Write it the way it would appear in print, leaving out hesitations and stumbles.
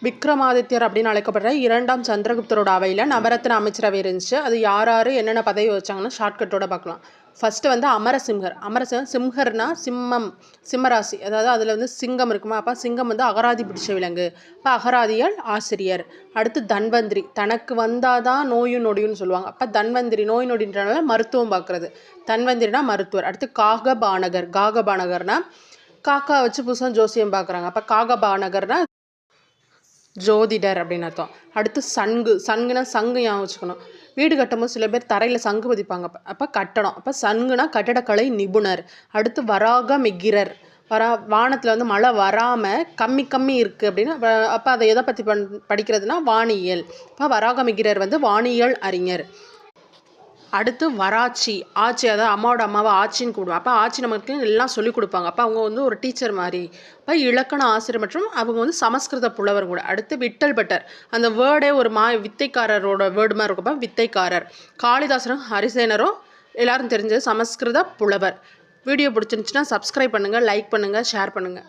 விக்ரமாதித்யர் அப்படின்னு அழைக்கப்படுற 2ஆம் சந்திரகுப்தரோட அவையில் நவரத்ன அமைச்சரவை இருந்துச்சு. அது யார் யார் என்னென்ன பதவி வச்சாங்கன்னா ஷார்ட்கட்டோட பார்க்கலாம். ஃபஸ்ட்டு வந்து அமரசிம்ஹர். சிம்ஹர்னா சிம்மம், சிம்மராசி. அதாவது அதில் வந்து சிங்கம் இருக்குமா, அப்போ சிங்கம் வந்து அகராதி பிடிச்ச விலங்கு. அப்போ அகராதியால் ஆசிரியர். அடுத்து தன்வந்திரி. தனக்கு வந்தால் தான் நோயும் நொடியும்னு சொல்லுவாங்க. அப்போ தன்வந்திரி நோய் நொடின்றனால மருத்துவம் பார்க்குறது. தன்வந்திரினா மருத்துவர். அடுத்து காகபானகர். காகபானகர்னா காக்கா வச்சு புதுசாக ஜோசியம் பார்க்குறாங்க. அப்போ காகபானகர்னா ஜோதிடர் அப்படின்னு அர்த்தம். அடுத்து சங்குனா சங்கு ஞாபகம் வச்சுக்கணும். வீடு கட்டும்போது சில பேர் தரையில் சங்கு பதிப்பாங்க. அப்போ கட்டடம். அப்போ சங்குனா கட்டடக்கலை நிபுணர். அடுத்து வராகமிகிரர். வானத்தில் வந்து மழை வராமல் கம்மி இருக்குது அப்படின்னு. அப்போ அதை எதை பற்றி படிக்கிறதுனா வானியல். அப்போ வராகமிகிரர் வந்து வானியல் அறிஞர். அடுத்து வராச்சி. ஆச்சி, அதாவது அம்மாவோட அம்மாவை ஆச்சின்னு கூடுவோம். அப்போ ஆச்சி நமக்கு எல்லாம் சொல்லிக் கொடுப்பாங்க. அப்போ அவங்க வந்து ஒரு டீச்சர் மாதிரி. அப்போ இலக்கண ஆசிரியர் மற்றும் அவங்க வந்து சமஸ்கிருத புலவர் கூட. அடுத்து விட்டல் பட்டர். அந்த வேர்டே ஒரு வித்தைக்காரரோட வேர்டு மாதிரி இருக்கும். அப்போ வித்தைக்காரர். காளிதாசரும் ஹரிசேனரும் எல்லாரும் தெரிஞ்சது சமஸ்கிருத புலவர். வீடியோ பிடிச்சிருந்துச்சுன்னா சப்ஸ்கிரைப் பண்ணுங்கள், லைக் பண்ணுங்கள், ஷேர் பண்ணுங்கள்.